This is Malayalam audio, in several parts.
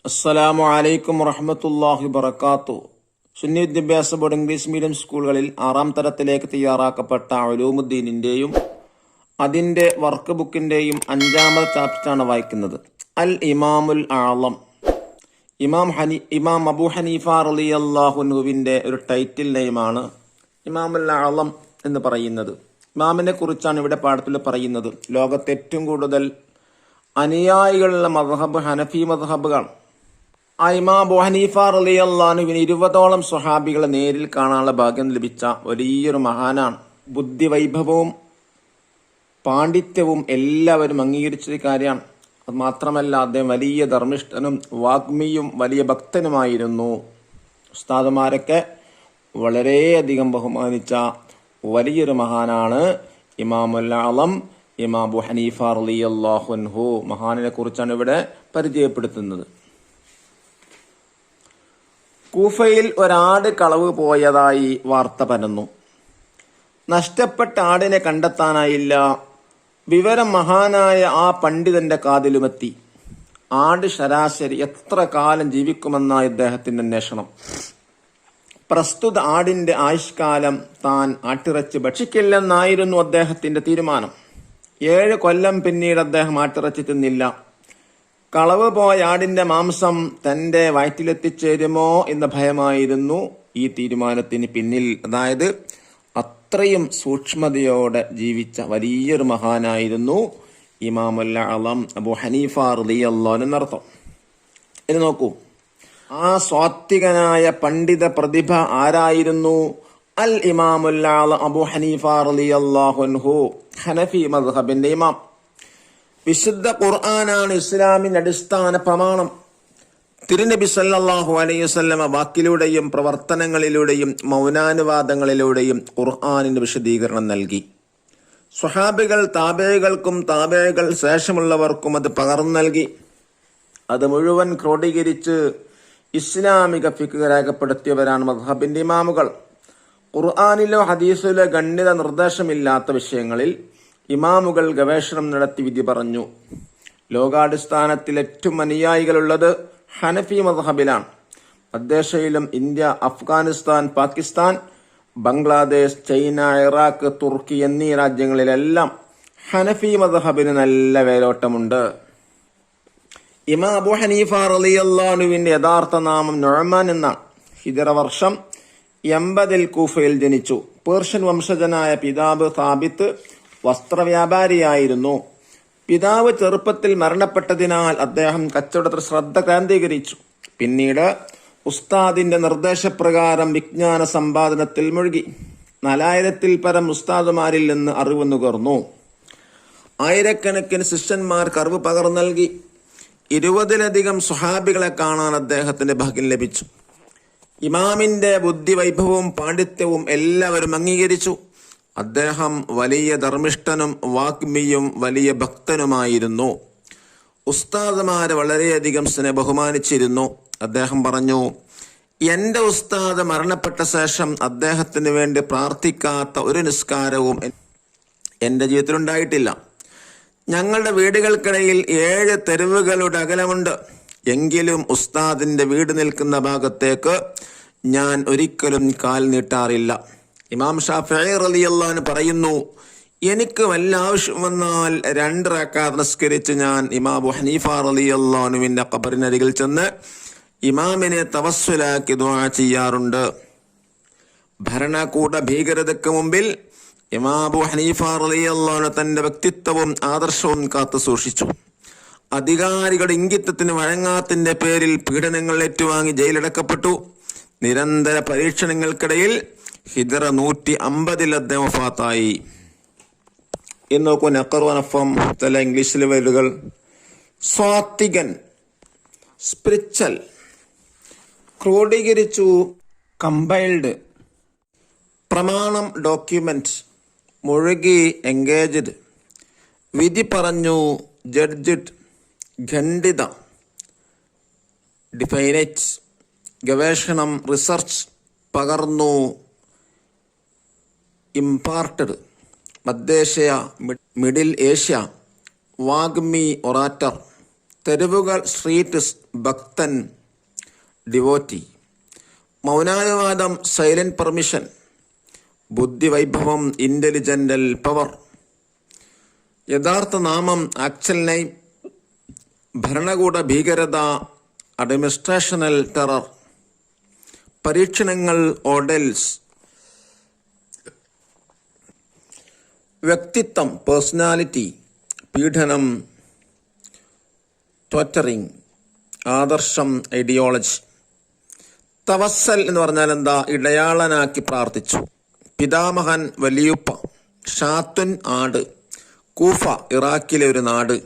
അസ്സലാമു അലൈക്കും വറഹ്മത്തുള്ളാഹി വബറകാതുഹു. സുന്നി വിദ്യാഭ്യാസ ബോർഡ് ഇംഗ്ലീഷ് മീഡിയം സ്കൂളുകളിൽ 6ാം തരത്തിലേക്ക് തയ്യാറാക്കപ്പെട്ട ഉലൂമുദ്ദീനിന്റെയും അതിന്റെ വർക്ക് ബുക്കിന്റെയും 5ാമത്തെ ചാപ്റ്ററാണ് വായിക്കുന്നത്. അൽ ഇമാമുൽ ആളം. ഇമാം അബൂ ഹനീഫ റളിയല്ലാഹു അൻഹുവിന്റെ ഒരു ടൈറ്റിൽ നെയിമാണ് ഇമാമുൽ ആളം എന്ന് പറയുന്നത്. ഇമാമിനെ കുറിച്ചാണ് ഇവിടെ പാഠത്തിൽ പറയുന്നത്. ലോകത്തെ ഏറ്റവും കൂടുതൽ അനുയായികളുള്ള മദ്ഹബ് ഹനഫി മദ്ഹബാണ്. ഇമാം അബൂ ഹനീഫ റളിയല്ലാഹു അൻഹുവിന് 20ഓളം സ്വഹാബികളെ നേരിൽ കാണാനുള്ള ഭാഗ്യം ലഭിച്ച വലിയൊരു മഹാനാണ്. ബുദ്ധിവൈഭവവും പാണ്ഡിത്യവും എല്ലാവരും അംഗീകരിച്ചൊരു കാര്യമാണ്. അത് മാത്രമല്ല, അദ്ദേഹം വലിയ ധർമ്മിഷ്ഠനും വാഗ്മിയും വലിയ ഭക്തനുമായിരുന്നു. ഉസ്താദുമാരൊക്കെ വളരെയധികം ബഹുമാനിച്ച വലിയൊരു മഹാനാണ് ഇമാമുൽ ആളം ഇമാം അബൂ ഹനീഫ റളിയല്ലാഹു അൻഹു. മഹാനിനെ കുറിച്ചാണ് ഇവിടെ പരിചയപ്പെടുത്തുന്നത്. കൂഫയിൽ ഒരാട് കളവ് പോയതായി വാർത്ത പരന്നു. നഷ്ടപ്പെട്ട ആടിനെ കണ്ടെത്താനായില്ല. വിവരം മഹാനായ ആ പണ്ഡിതന്റെ കാതിലുമെത്തി. ആട് ശരാശരി എത്ര കാലം ജീവിക്കുമെന്നായി അദ്ദേഹത്തിന്റെ അന്വേഷണം. പ്രസ്തുത ആടിന്റെ ആയുഷ്കാലം താൻ ആട്ടിറച്ചി ഭക്ഷിക്കില്ലെന്നായിരുന്നു അദ്ദേഹത്തിന്റെ തീരുമാനം. 7 കൊല്ലം പിന്നീട് അദ്ദേഹം ആട്ടിറച്ചി തിന്നില്ല. കളവ് പോയ ആടിന്റെ മാംസം തന്റെ വയറ്റിലെത്തിച്ചേരുമോ എന്ന ഭയമായിരുന്നു ഈ തീരുമാനത്തിന് പിന്നിൽ. അതായത് അത്രയും സൂക്ഷ്മതയോടെ ജീവിച്ച വലിയൊരു മഹാനായിരുന്നു ഇമാമുൽ ആളം അബൂ ഹനീഫ റളിയല്ലാഹു അൻഹു എന്നർത്ഥം. ഇനി നോക്കൂ, ആ സ്വാത്വികനായ പണ്ഡിത പ്രതിഭ ആരായിരുന്നു? അൽ ഇമാമുൽ ആളം അബൂ ഹനീഫ റളിയല്ലാഹു അൻഹു, ഹനഫി മദ്ഹബിന്റെ ഇമാം. വിശുദ്ധ ഖുർആനാണ് ഇസ്ലാമിന്റെ അടിസ്ഥാന പ്രമാണം. തിരുനബി സല്ലല്ലാഹു അലൈഹി വസല്ലമ വാക്കിലൂടെയും പ്രവർത്തനങ്ങളിലൂടെയും മൗനാനുവാദങ്ങളിലൂടെയും ഖുർആനിന്റെ വിശദീകരണം നൽകി. സ്വഹാബികൾ താബിഈകൾക്കും താബിഈകൾ ശേഷമുള്ളവർക്കും അത് പകർന്നു നൽകി. അത് മുഴുവൻ ക്രോഡീകരിച്ച് ഇസ്ലാമിക ഫിഖ് രേഖപ്പെടുത്തിയവരാണ് മദ്ഹബിന്റെ ഇമാമുകൾ. ഖുർആനിലോ ഹദീസിലോ ഗണ്യത നിർദ്ദേശമില്ലാത്ത വിഷയങ്ങളിൽ ഇമാമുകൾ ഗവേഷണം നടത്തി വിധി പറഞ്ഞു. ലോകാടിസ്ഥാനത്തിൽ ഏറ്റവും അനുയായികളുള്ളത് ഹനഫി മദ്ഹബിലാണ്. മധ്യേഷ്യയിലും India, Afghanistan, Pakistan, Bangladesh, China, Iraq, തുർക്കി എന്നീ രാജ്യങ്ങളിലെല്ലാം ഹനഫി മദ്ഹബിന് നല്ല വേരോട്ടമുണ്ട്. ഇമാം അബൂ ഹനീഫ റളിയല്ലാഹു അൻഹുവിന്റെ യഥാർത്ഥ നാമം നുഅ്മാൻ എന്നാണ്. ഹിജറ വർഷം 80-ൽ കൂഫയിൽ ജനിച്ചു. പേർഷ്യൻ വംശജനായ പിതാവ് സാബിത്ത് വസ്ത്രവ്യാപാരിയായിരുന്നു. പിതാവ് ചെറുപ്പത്തിൽ മരണപ്പെട്ടതിനാൽ അദ്ദേഹം കച്ചവടത്തിൽ ശ്രദ്ധ കേന്ദ്രീകരിച്ചു. പിന്നീട് ഉസ്താദിന്റെ നിർദ്ദേശപ്രകാരം വിജ്ഞാന സമ്പാദനത്തിൽ മുഴുകി. 4000-ൽ പരം ഉസ്താദുമാരിൽ നിന്ന് അറിവ് നുകർന്നു. ആയിരക്കണക്കിന് ശിഷ്യന്മാർക്ക് അറിവ് പകർന്നു നൽകി. 20-ലധികം സ്വഹാബികളെ കാണാൻ അദ്ദേഹത്തിന്റെ ഭാഗ്യം ലഭിച്ചു. ഇമാമിന്റെ ബുദ്ധിവൈഭവവും പാണ്ഡിത്യവും എല്ലാവരും അംഗീകരിച്ചു. അദ്ദേഹം വലിയ ധർമ്മിഷ്ഠനും വാഗ്മിയും വലിയ ഭക്തനുമായിരുന്നു. ഉസ്താദുമാരെ വളരെയധികം ബഹുമാനിച്ചിരുന്നു. അദ്ദേഹം പറഞ്ഞു, എന്റെ ഉസ്താദ് മരണപ്പെട്ട ശേഷം അദ്ദേഹത്തിന് വേണ്ടി പ്രാർത്ഥിക്കാത്ത ഒരു നിസ്കാരവും എന്റെ ജീവിതത്തിൽ ഉണ്ടായിട്ടില്ല. ഞങ്ങളുടെ വീടുകൾക്കിടയിൽ 7 തെരുവുകളുടെ അകലമുണ്ട്. എങ്കിലും ഉസ്താദിന്റെ വീട് നിൽക്കുന്ന ഭാഗത്തേക്ക് ഞാൻ ഒരിക്കലും കാൽ നീട്ടാറില്ല. ഇമാം ഷാഫിഈ റളിയല്ലാഹു അൻഹു പറയുന്നു, എനിക്ക് വല്ല ആവശ്യം വന്നാൽ 2 റക്അത്ത് നിസ്കരിച്ച് ഞാൻ ഇമാം അബൂ ഹനീഫ റളിയല്ലാഹു അൻഹുവിന്റെ ഖബറിനരികിൽ ചെന്ന് ഇമാമിനെ തവസ്സുലാക്കി ദുആ ചെയ്യാറുണ്ട്. ഭരണകൂട ഭീകരതയ്ക്ക് മുമ്പിൽ ഇമാം അബൂ ഹനീഫ റളിയല്ലാഹു അൻഹു തന്റെ വ്യക്തിത്വവും ആദർശവും കാത്തു സൂക്ഷിച്ചു. അധികാരികളുടെ ഇംഗിതത്തിന് വഴങ്ങാത്തിന്റെ പേരിൽ പീഡനങ്ങൾ ഏറ്റുവാങ്ങി ജയിലടക്കപ്പെട്ടു. നിരന്തര പരീക്ഷണങ്ങൾക്കിടയിൽ ഹിജറ 150-ൽ അദ്ദേഹം വഫാത്തായി. ഇന്ന് നോക്കൂ, നഖറുനഫം ചില ഇംഗ്ലീഷിലെ വേർഡുകൾ. സ്വാത്വികൻ, സ്പിരിച്വൽ, ക്രോഡീകരിച്ചു, കമ്പൈൽഡ്, പ്രമാണം, ഡോക്യുമെന്റ്, മുഴുകി, എൻഗേജ്ഡ്, വിധി പറഞ്ഞു, ജഡ്ജ്ഡ്, ഖണ്ഡിത, ഡിഫൈനറ്റ്, ഗവേഷണം, റിസർച്ച്, പകർന്നു, ഇംപാർട്ടഡ്, മധ്യേഷ്യ, മിഡിൽ ഏഷ്യ, വാഗ്മി, ഒറാറ്റർ, തെരുവുകൾ സ്ട്രീറ്റ്സ് ഭക്തൻ ഡിവോറ്റി. മൗനാനുവാദം സൈലന്റ് പെർമിഷൻ. ബുദ്ധിവൈഭവം ഇന്റലിജന്റൽ പവർ. യഥാർത്ഥ നാമം ആക്ച്വൽ നെയിം. ഭരണകൂട ഭീകരത അഡ്മിനിസ്ട്രേഷണൽ ടെറർ. പരീക്ഷണങ്ങൾ ഓർഡൽസ്. വ്യക്തിത്വം പേഴ്സണാലിറ്റി. പീഡനം ടോർച്ചറിങ്. ആദർശം ഐഡിയോളജി. തവസ്സൽ എന്ന് പറഞ്ഞാൽ എന്താ? ഇടയാളനാക്കി പ്രാർത്ഥിച്ചു. പിതാമഹൻ വലിയുപ്പ. ഷാത്തുൻ ആട്. കൂഫ ഇറാഖിലെ ഒരു നാട്.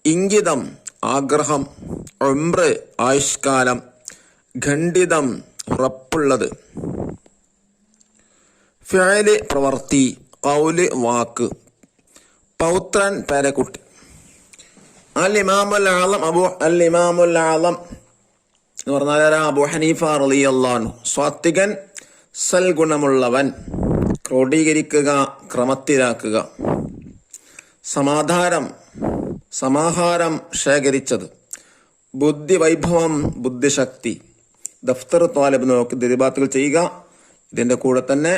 ഇംഗിതം ആഗ്രഹം. ഉംറ് ആയുഷ്കാലം. ഖണ്ഡിതം ഉറപ്പുള്ളത്. ഫിഅല് പ്രവൃത്തി. ഖൗല് വാക്ക്. പൗത്രൻ പേരക്കുട്ടി. അൽ-ഇമാമുൽ ആളം എന്ന് പറഞ്ഞാൽ അബൂ ഹനീഫ റളിയല്ലാഹു അൻഹു. സ്വാത്വികൻ, സൽഗുണമുള്ളവൻ. ക്രോഡീകരിക്കുക, ക്രമത്തിലാക്കുക. സമാഹാരം ശേഖരിച്ചത്. ബുദ്ധിവൈഭവം ബുദ്ധിശക്തി. ദഫ്തർ ത്വാലിബ് നോക്കി ദിരിബാത്തുകൾ ചെയ്യുക. ഇതിന്റെ കൂടെ തന്നെ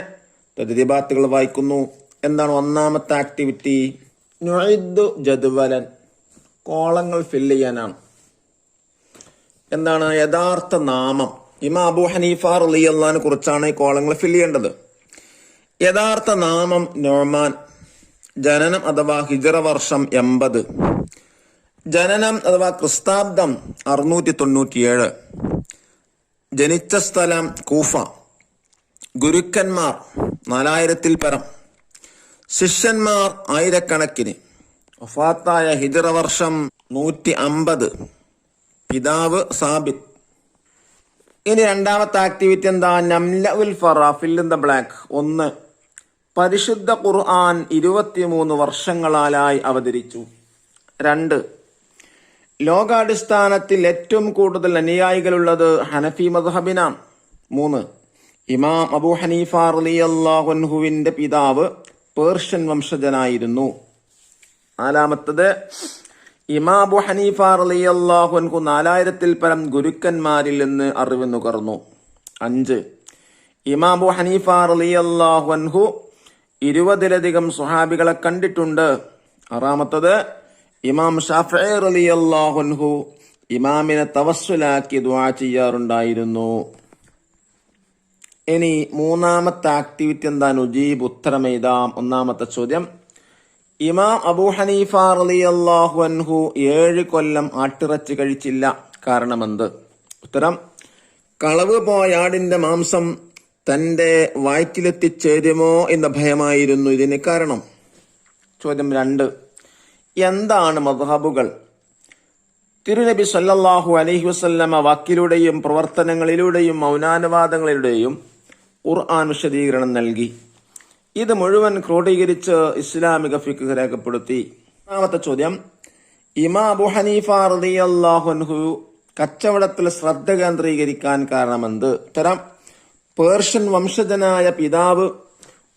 ദിരിബാത്തുകൾ വായിക്കുന്നു. എന്താണ് ഒന്നാമത്തെ ആക്ടിവിറ്റി? നുഇദ്ദു ജദ്വലൻ. കോളങ്ങൾ ഫില്ല് ചെയ്യാനാണ്. എന്താണ് യഥാർത്ഥ നാമം? ഇമാം അബൂ ഹനീഫ റളിയല്ലാഹുവിനെ കുറിച്ചാണ് ഈ കോളങ്ങൾ ഫില്ല് ചെയ്യേണ്ടത്. യഥാർത്ഥ നാമം നൊഅ്മാൻ. ജനനം അഥവാ ഹിജ്റ വർഷം 80. ജനനം അഥവാ ക്രിസ്താബ്ദം 697. ജനിച്ച സ്ഥലം കൂഫ. ഗുരുക്കന്മാർ 4000-ൽ പരം. ശിഷ്യന്മാർ ആയിരക്കണക്കിന്. വഫാത്തായ ഹിജ്റ വർഷം 150. പിതാവ് സാബിത്ത്. ഇനി രണ്ടാമത്തെ ആക്ടിവിറ്റി എന്താ? നംലഉൽ Farah fill in the blank. 1. പരിശുദ്ധ ഖുർആൻ 23 വർഷങ്ങളായി അവതരിച്ചു. 2. ലോകാടിസ്ഥാനത്തിൽ ഏറ്റവും കൂടുതൽ അനുയായികളുള്ളത് ഹനഫി മദ്ഹബിനാണ്. 3. ഇമാം അബൂ ഹനീഫ റളിയല്ലാഹു അൻഹുവിന്റെ പിതാവ് പേർഷ്യൻ വംശജനായിരുന്നു. 4. ഇമാം അബൂ ഹനീഫ റളിയല്ലാഹു അൻഹു 4000-ൽ പരം ഗുരുക്കന്മാരിൽ നിന്ന് അറിവ് നുകർന്നു. 5. ഇമാം അബൂ ഹനീഫ റളിയല്ലാഹു അൻഹു 20-ലധികം സ്വഹാബികളെ കണ്ടിട്ടുണ്ട്. 6. ഇമാം ഷാഫിഈ റളിയല്ലാഹു അൻഹു ഇമാമിനെ തവസ്സുലാക്കി ദുആ ചെയ്യാറുണ്ടായിരുന്നു. ഇനി മൂന്നാമത്തെ ആക്ടിവിറ്റി എന്താ? നുജീബ് ഉത്തരമെഴുതാം. ഒന്നാമത്തെ ചോദ്യം: ഇമാം അബൂ ഹനീഫ റളിയല്ലാഹു അൻഹു 7 കൊല്ലം ആട്ടിറച്ചി കഴിച്ചില്ല. കാരണമെന്ത്? ഉത്തരം: കളവ് പോയ ആടിന്റെ മാംസം തന്റെ വയറ്റിലെത്തിച്ചേരുമോ എന്ന ഭയമായിരുന്നു ഇതിന് കാരണം. ചോദ്യം 2: എന്താണ് മദ്ഹബുകൾ? തിരുനബി സല്ലല്ലാഹു അലൈഹി വസല്ലമ വാക്കിലൂടെയും പ്രവർത്തനങ്ങളിലൂടെയും മൗനാനുവാദങ്ങളിലൂടെയും ഖുർആൻ വിശദീകരണം നൽകി. ഇത് മുഴുവൻ ക്രോഡീകരിച്ച് ഇസ്ലാമിക ഫിഖ് രേഖപ്പെടുത്തി. ഒന്നാമത്തെ ചോദ്യം: ഇമാം അബൂ ഹനീഫ റളിയല്ലാഹു അൻഹു കച്ചവടത്തിൽ ശ്രദ്ധ കേന്ദ്രീകരിക്കാൻ കാരണമെന്ത്? ഉത്തരം: പേർഷ്യൻ വംശജനായ പിതാവ്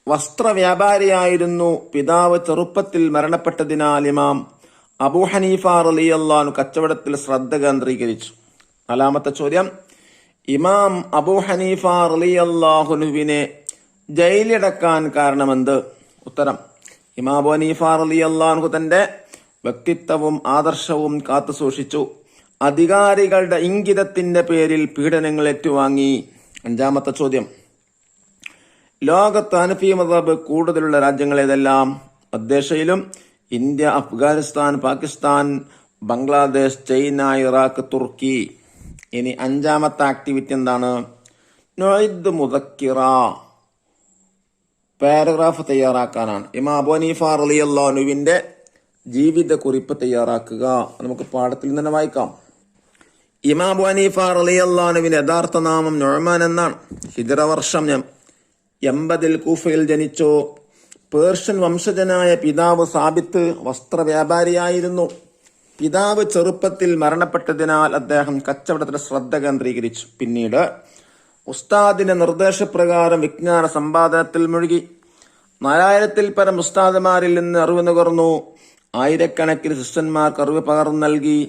വസ്ത്രവ്യാപാരിയായിരുന്നു. പിതാവ് ചെറുപ്പത്തിൽ മരണപ്പെട്ടതിനാൽ ഇമാം അബൂ ഹനീഫ റളിയല്ലാഹു അൻഹു കച്ചവടത്തിൽ ശ്രദ്ധ കേന്ദ്രീകരിച്ചു. നാലാമത്തെ ചോദ്യം: ഇമാം അബൂ ഹനീഫ റളിയല്ലാഹു അൻഹുവിനെ ജയിലിലടക്കാൻ കാരണമെന്ത്? ഉത്തരം: ഇമാം അബൂ ഹനീഫ റളിയല്ലാഹു അൻഹു തന്റെ വ്യക്തിത്വവും ആദർശവും കാത്തു സൂക്ഷിച്ചു. അധികാരികളുടെ ഇംഗിതത്തിന്റെ പേരിൽ പീഡനങ്ങൾ ഏറ്റുവാങ്ങി. അഞ്ചാമത്തെ ചോദ്യം: ലോകത്ത് ഹനഫി മദ്ഹബ് കൂടുതലുള്ള രാജ്യങ്ങൾ ഏതെല്ലാം? മധ്യേഷ്യയിലും India, Afghanistan, Pakistan, Bangladesh, China, Iraq, തുർക്കി. ഇനി അഞ്ചാമത്തെ ആക്ടിവിറ്റി എന്താണ്? നുഇദ് മുദക്കിറ. പാരഗ്രാഫ് തയ്യാറാക്കാനാണ്. ഇമാം അബൂ ഹനീഫ റളിയല്ലാഹു അൻഹുവിന്റെ ജീവിത കുറിപ്പ് തയ്യാറാക്കുക. നമുക്ക് പാഠത്തിൽ നിന്ന് തന്നെ വായിക്കാം. ഇമാം അബൂ ഹനീഫ റളിയല്ലാഹു അൻഹുവിന്റെ യഥാർത്ഥ നാമം നുഅ്മാൻ എന്നാണ്. ഹിജ്റ വർഷം 80-ൽ കൂഫയിൽ ജനിച്ചു. പേർഷ്യൻ വംശജനായ പിതാവ് സാബിത്ത് വസ്ത്രവ്യാപാരിയായിരുന്നു. പിതാവ് ചെറുപ്പത്തിൽ മരണപ്പെട്ടതിനാൽ അദ്ദേഹം കച്ചവടത്തിൽ ശ്രദ്ധ കേന്ദ്രീകരിച്ചു. പിന്നീട് ഉസ്താദിന്റെ നിർദ്ദേശപ്രകാരം വിജ്ഞാന സമ്പാദനത്തിൽ മുഴുകി. 4000-ൽ പരം ഉസ്താദുമാരിൽ നിന്ന് അറിവ് നുകർന്നു. ആയിരക്കണക്കിന് ശിഷ്യന്മാർക്ക് അറിവ് പകർന്നു നൽകി.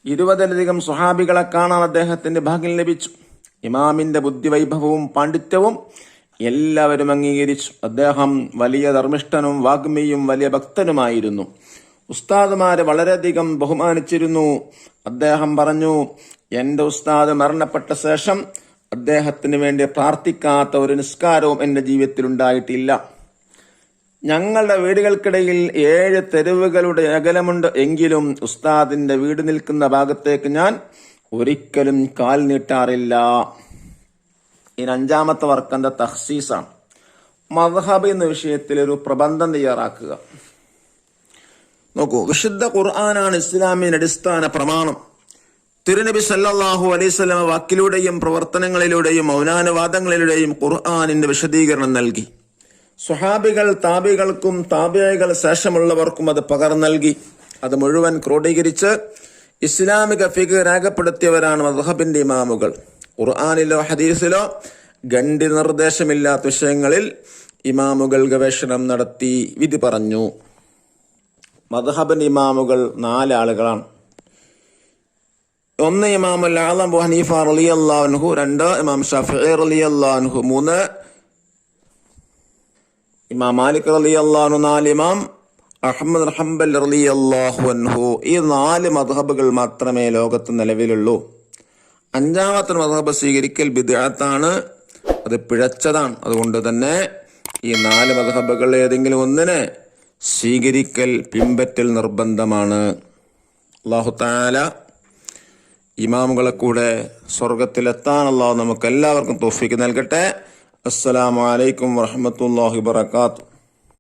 20ലധികം സ്വഹാബികളെ കാണാൻ അദ്ദേഹത്തിന് ഭാഗ്യം ലഭിച്ചു. ഇമാമിന്റെ ബുദ്ധിവൈഭവവും പാണ്ഡിത്യവും എല്ലാവരും അംഗീകരിച്ചു. അദ്ദേഹം വലിയ ധർമ്മിഷ്ഠനും വാഗ്മിയും വലിയ ഭക്തനുമായിരുന്നു. ഉസ്താദുമാരെ വളരെയധികം ബഹുമാനിച്ചിരുന്നു. അദ്ദേഹം പറഞ്ഞു, എന്റെ ഉസ്താദ് മരണപ്പെട്ട ശേഷം അദ്ദേഹത്തിന് വേണ്ടി പ്രാർത്ഥിക്കാത്ത ഒരു നിസ്കാരവും എന്റെ ജീവിതത്തിൽ ഉണ്ടായിട്ടില്ല. ഞങ്ങളുടെ വീടുകൾക്കിടയിൽ 7 തെരുവുകളുടെ അകലമുണ്ട്. എങ്കിലും ഉസ്താദിന്റെ വീട് നിൽക്കുന്ന ഭാഗത്തേക്ക് ഞാൻ ഒരിക്കലും കാൽ നീട്ടാറില്ല. ഇനി 5ാമത്തെ വർക്ക് എന്താ? തഖ്സീസാണ്. മദ്ഹബ് എന്ന വിഷയത്തിൽ ഒരു പ്രബന്ധം തയ്യാറാക്കുക. നോക്കൂ, വിശുദ്ധ ഖുർആനാണ് ഇസ്ലാമിന്റെ അടിസ്ഥാന പ്രമാണം. തിരുനബി സല്ലല്ലാഹു അലൈഹി വസല്ലം വാക്കിലൂടെയും പ്രവർത്തനങ്ങളിലൂടെയും മൗനാനുവാദങ്ങളിലൂടെയും ഖുർആനിന്റെ വിശദീകരണം നൽകി. സ്വഹാബികൾ താബികൾക്കും താബിഈകൾ ശേഷമുള്ളവർക്കും അത് പകർന്നു നൽകി. അത് മുഴുവൻ ക്രോഡീകരിച്ച് ഇസ്ലാമിക ഫിഖ് രേഖപ്പെടുത്തിയവരാണ് മദ്ഹബിന്റെ ഇമാമുകൾ. ഖുർആനിലോ ഹദീസിലോ ഗണ്ഡി നിർദ്ദേശമില്ലാത്ത വിഷയങ്ങളിൽ ഇമാമുകൾ ഗവേഷണം നടത്തി വിധി പറഞ്ഞു. മദ്ഹബിന്റെ ഇമാമുകൾ 4 ആളുകളാണ്. 1 ഇമാം അൽ-അഅ്ലം അബൂ ഹനീഫ റളിയല്ലാഹു അൻഹു, 2 ഇമാം ശാഫിഈ റളിയല്ലാഹു അൻഹു, 3 ഇമാം മാലിക് റളിയല്ലാഹു അൻഹു, 4 ഇമാം അഹ്മദ് ബിൻ ഹംബൽ റളിയല്ലാഹു അൻഹു. ഈ 4 മദ്ഹബുകൾ മാത്രമേ ലോകത്ത് നിലവിലുള്ളൂ. 5ാമത്തെ മദ്ഹബ് സ്വീകരിക്കൽ ബിദ്അത്താണ്, അത് പിഴച്ചതാണ്. അതുകൊണ്ട് തന്നെ ഈ 4 മദ്ഹബുകൾ ഏതെങ്കിലും ഒന്നിനെ സ്വീകരിക്കൽ, പിൻപറ്റൽ നിർബന്ധമാണ്. അല്ലാഹു തആല ഇമാമുകളെ കൂടെ സ്വർഗത്തിലെത്താൻ അല്ലാഹു നമുക്ക് എല്ലാവർക്കും തൗഫീഖ് നൽകട്ടെ. അസ്സലാമു അലൈക്കും വറഹ്മത്തുള്ളാഹി വബറകാതുഹു.